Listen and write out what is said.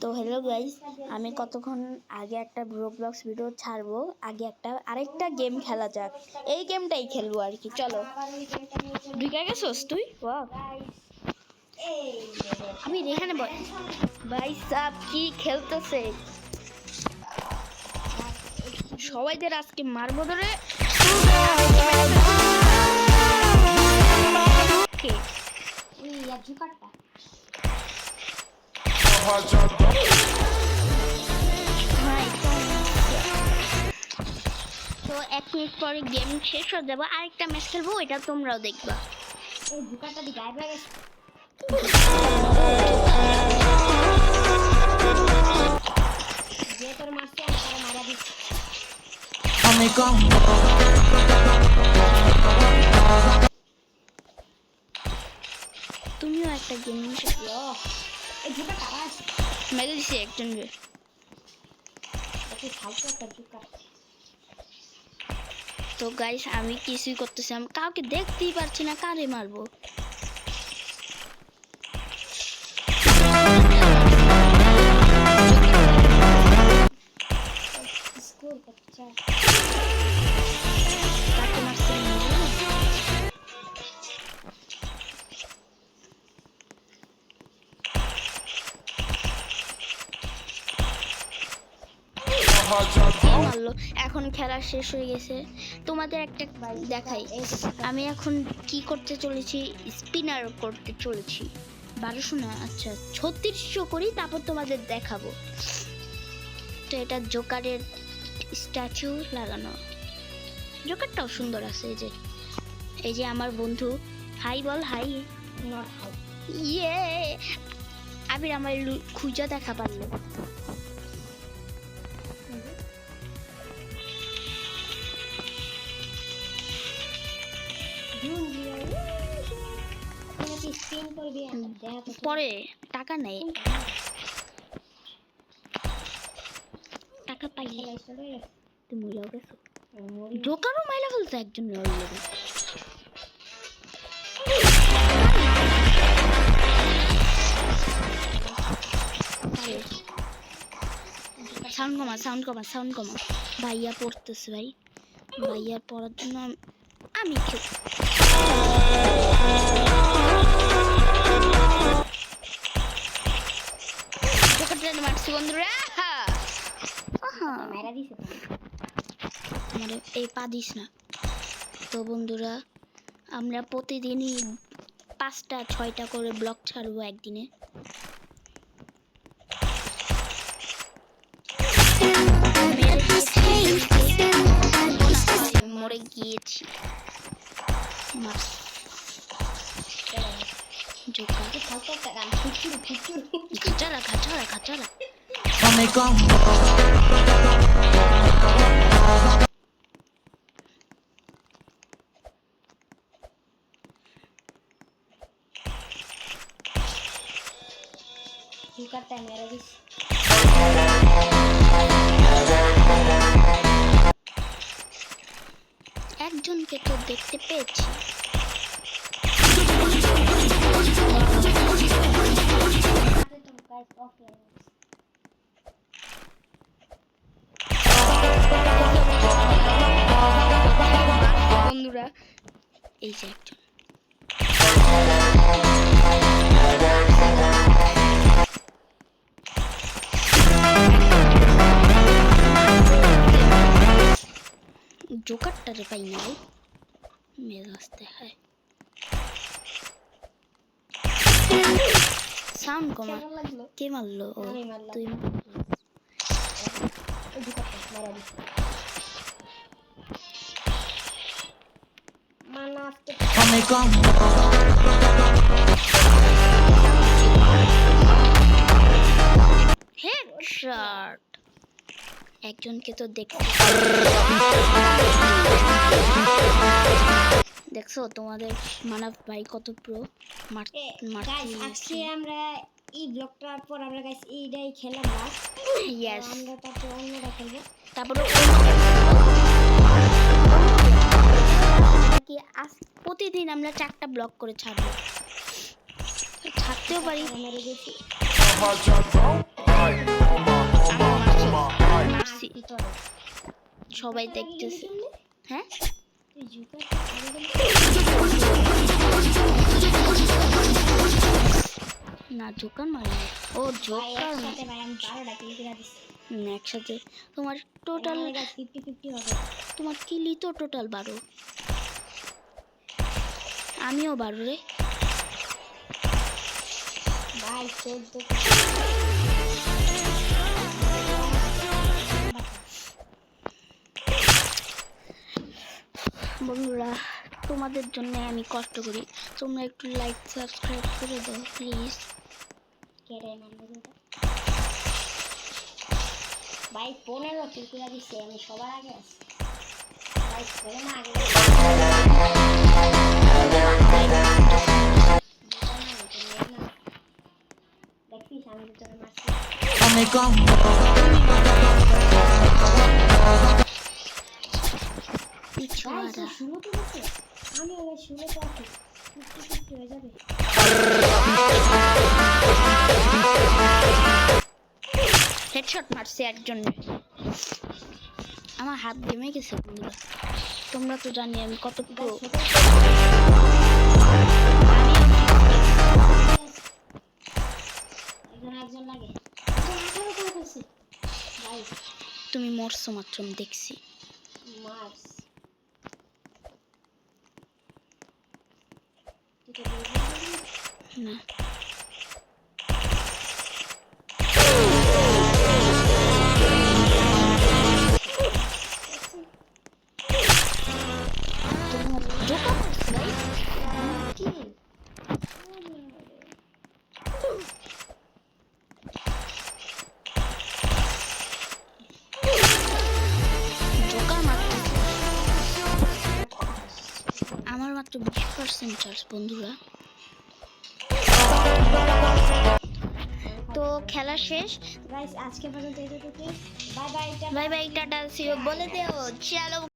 তো hello guys, আমি কতক্ষণ আগে একটা রোবলক্স ভিডিও ছাড়বো। আগে আরেকটা গেম খেলা যাক, এই গেমটাই খেলবো আর কি। চলো, ঢুকে গেছোস তুই? ওয়াও, আমি এখানে ভাই সাব কি খেলতেছে, সবাইদের আজকে মারবো ধরে। তো 1 মিনিট পরে গেম শেষ হয়ে যাবে, আরেকটা ম্যাচ খেলবো, এটা তোমরাও দেখবা। তুমিও একটা গেম মেরে দিছি একজন। তো গাইস, আমি কিছুই করতেছি, আমি কাউকে দেখতেই পারছি না, কারে মারবো। এখন খেলা শেষ হয়ে গেছে, তোমাদের একটা দেখাই। আমি এখন কি করতে চলেছি, স্পিনার করতে চলেছি। 1200 না, আচ্ছা 3600 করি, তারপর তোমাদের দেখাবো। তো এটা জোকারের স্ট্যাচু লাগানো, জোকারটাও সুন্দর আছে। এই যে আমার বন্ধু, হাই বল, হাই। ইয়ে, আবির আমার খুঁজা দেখা পারলো। পরে টাকা নেই, টাকা পাইলে তুমি মহিলা গেছো, জোকারও মাইলা ফেলছে একজন। সাউন্ড কমা। ভাইয়া পড়তেছে, ভাইয়া পড়ার জন্য আমি মারছি বন্ধুরা। এই পা দিস না। তো বন্ধুরা, আমরা প্রতিদিনই 5টা-6টা করে ব্লগ ছাড়বো একদিনে। মরে গিয়েছি। খাচারা একজনকে তো দেখতে পেয়েছি। বন্ধুরা, এই যে একজন, জোকারটারে পাই না, মেজাজ দেখায়। সাউন্ড কমা। কে মারলো? তুই। হেডশট। একজনকে তো দেখছো, তোমাদের মানব ভাই কত প্রো। আজকে আমরা এই ব্লগটার পর আমরা গাইস এইটাই খেললাম না। ইয়েস, আমরা তারপর অন্যটা খেলবো। তারপরে কি প্রতিদিন আমরা 4টা ব্লগ করে ছাড়বো, ছাড়তেও পারি। মারছি সবাই দেখতেছে হ্যাঁ তুই জুতা না জোকার মারি ও জোকার একসাথে ভাই আমি 12টা কিল করে দিছি একসাথে তোমার টোটাল আমাদের গাছ 50-50 হবে তোমার কিলি তো টোটাল 12 আমিও 12 রে ভাই 14 বন্ধুরা তোমাদের জন্য আমি কষ্ট করি তোমরা একটু লাইক সাবস্ক্রাইব করে দাও প্লিজ কেড়ে মারলো জুতা ভাই 15 কিল করে দিছি আমি সবার আগে আছি ভাই করে না আগে দেখছিস আমি তো তোকে মারছি ভাই পিছুয়ারা শুরু তো হচ্ছে আমি আগে শুরু তো আছি 50-50 হয়ে যাবে হেডশট মারছে একজন আমার হাত ঘেমে গেছে বন্ধুরা তোমরা তো জানি আমি কত প্রো একজন লাগে 18 করে ফেলছি ভাই তুমি মরছো মাত্র আমি দেখছি মার্স না তোমার জোকার মারছে ভাই কি জোকার মারতেছে আমার মাত্র 20% চার্জ বন্ধুরা তো খেলা শেষ গাইস আজকে পর্যন্ত এইটুকুই bye bye bye bye tata see you বলে দেও চলো